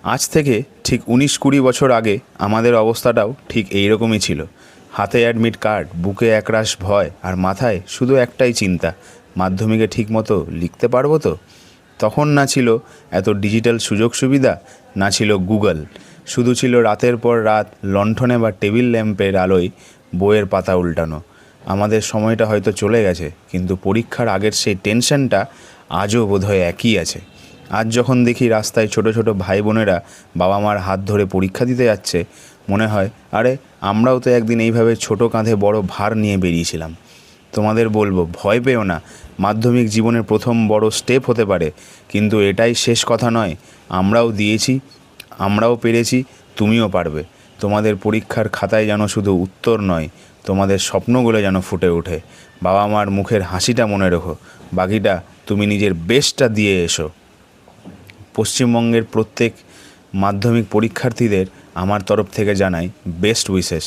আজ থেকে ঠিক 19-20 বছর আগে আমাদের অবস্থাটাও ঠিক এই রকমই ছিল। হাতে অ্যাডমিট কার্ড, বুকে একরাশ ভয়, আর মাথায় শুধু একটাই চিন্তা, মাধ্যমিকে ঠিকমতো লিখতে পারবো তো। তখন না ছিল এত ডিজিটাল সুযোগ সুবিধা, না ছিল গুগল, শুধু ছিল রাতের পর রাত লণ্ঠনে বা টেবিল ল্যাম্পের আলোয় বইয়ের পাতা উল্টানো। আমাদের সময়টা হয়তো চলে গেছে, কিন্তু পরীক্ষার আগের সেই টেনশনটা আজও বোধহয় একই আছে। আজ যখন দেখি রাস্তায় ছোট ছোট ভাই বোনেরা বাবা মার হাত ধরে পরীক্ষা দিতে যাচ্ছে, মনে হয় আরে আমরাও তো একদিন এইভাবে ছোট কাঁধে বড় ভার নিয়ে বেরিয়েছিলাম। তোমাদের বলবো, ভয় পেও না। মাধ্যমিক জীবনের প্রথম বড় স্টেপ হতে পারে, কিন্তু এটাই শেষ কথা নয়। আমরাও দিয়েছি, আমরাও পেরেছি, তুমিও পারবে। তোমাদের পরীক্ষার খাতায় যেন শুধু উত্তর নয়, তোমাদের স্বপ্নগুলো যেন ফুটে ওঠে। বাবা মার মুখের হাসিটা মনে রেখো, বাকিটা তুমি নিজের বেস্টটা দিয়ে এসো। পশ্চিমবঙ্গের প্রত্যেক মাধ্যমিক পরীক্ষার্থীদের আমার তরফ থেকে জানাই বেস্ট উইশেস।